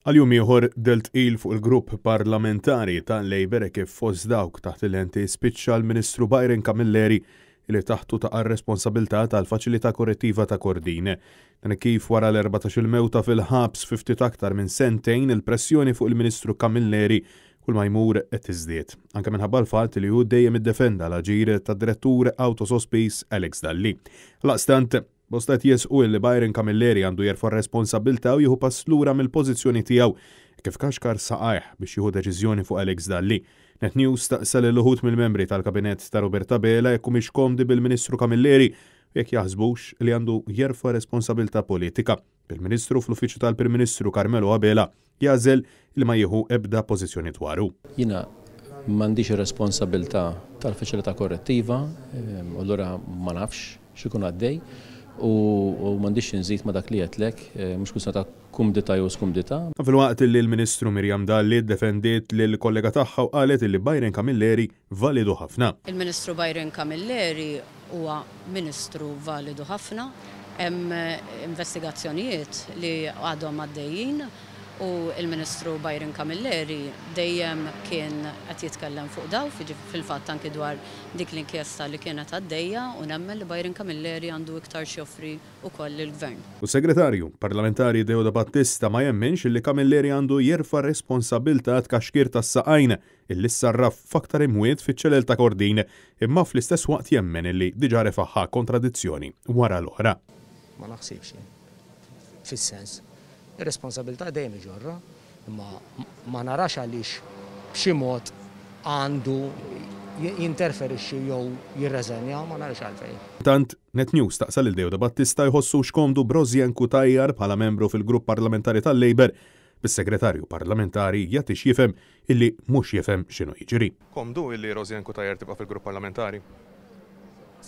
Għal-jum ieħor delt il fuq il-grupp parlamentari tal-Labor kif fost dawk taħt il-enti spiċċa l-Ministru Byron Camilleri li taħtu ta' responsabilità tal-faċilità korrettiva ta' Kordin. Dan kif wara l-14 mewta fil-ħabs 50 aktar minn sentejn il-pressjoni fuq il-Ministru Camilleri kull ma jmur qed tiżdied. Anke minħabba l-fatt li hu dejjem iddefenda l-aġir tad-direttur autosospiż Alex Dalli. Laqstant Bostat jesqu li Byron Camilleri għandu jerfa' responsabilta u jieħu pass lura mill-pożizzjoni tiegħu kif kaxkar saqajh biex jieħu deċiżjoni fuq Alex Dalli. Net News staqsel il-ħut mill-membri tal-kabinett ta' Roberta Bela jekk mhix komdi bil-Ministru Camilleri u jekk jaħsbux li għandu jerfa' responsabilta politika. Il-Ministru fl-Uffiċċju tal-Prim Ministru Carmelo Abela jażel li ma jieħu ebda pożizzjoni dwaru. Jiena m'għandix ir-responsabilità tal-faċilità korrettiva, u allura ma nafx x'ikun għaddej. U m'għandix nżid ma dak li qedlek, mhux kwistjoni ta' kumdita jew skumdita. Fil-waqt li l-Ministru Miriam Dalli ddefendiet lil kollega tagħha u qalet li Byron Camilleri validu ħafna. Il-Ministru Byron Camilleri huwa Ministru validu ħafna, hemm investigazzjonijiet li għadhom għaddejjin u il-Ministru Byron Camilleri dejjem kien qed jitkellem fuq daw fil-fatt anke dwar dik l-inkjesta li kienet għaddejja u nemmen li Byron Camilleri għandu iktar xofri wkoll il-Gvern. U segretarju parlamentari Deoda Battista ma jemmenx li Camilleri għandu jerfa' responsabilità tkaxkir tas-saqajn illi sarraf f'aktar imwiet fiċ-ċelel ta' Kordin imma fl-istess waqt jemmen illi diġà refaħħa kontradizzjoni wara l-oħra. Ma naħsibx fis-sens. Ir-responsabilità dejjem iġorra, imma ma narax għaliex b'xi mod għandu jinterferixxi jew jirreżenja, ma narax għalfejn. Tant Net News taqsal il-Deoda Battista jħossu x'komdu Brozjan Kutajjar bħala membru fil-grupp parlamentari tal-Labor bis-segretarju parlamentari jagħtix jifhem illi mhux jifhem x'inhu jiġri. Komdu illi Brozjan Kutajjar tibqa' fil-grupp parlamentari?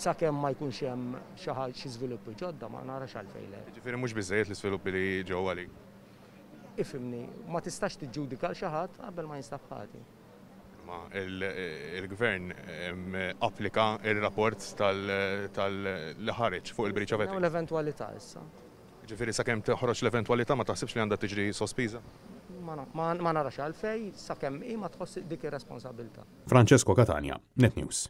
Sakemm ma jkunx hemm xi żviluppi ġodda ma narax għalfejn. Ġifieri mhux biżżejjed l-iżviluppi li ġew għalik. Ifhimni, ma tistax tiġġudika l xi ħadd qabel ma jinstab ħati. Ma il-Gvern applika ir-rapport li ħareġ fuq il-Briċa Veti. L-eventwalità issa. Ġifieri sakemm toħroġ l-eventwalità ma taħsibx li għandha tiġri sospiża? Ma narax għalfejn sakemm hi ma tħoss dik ir-responsabilità. Francesco Catania, Net News.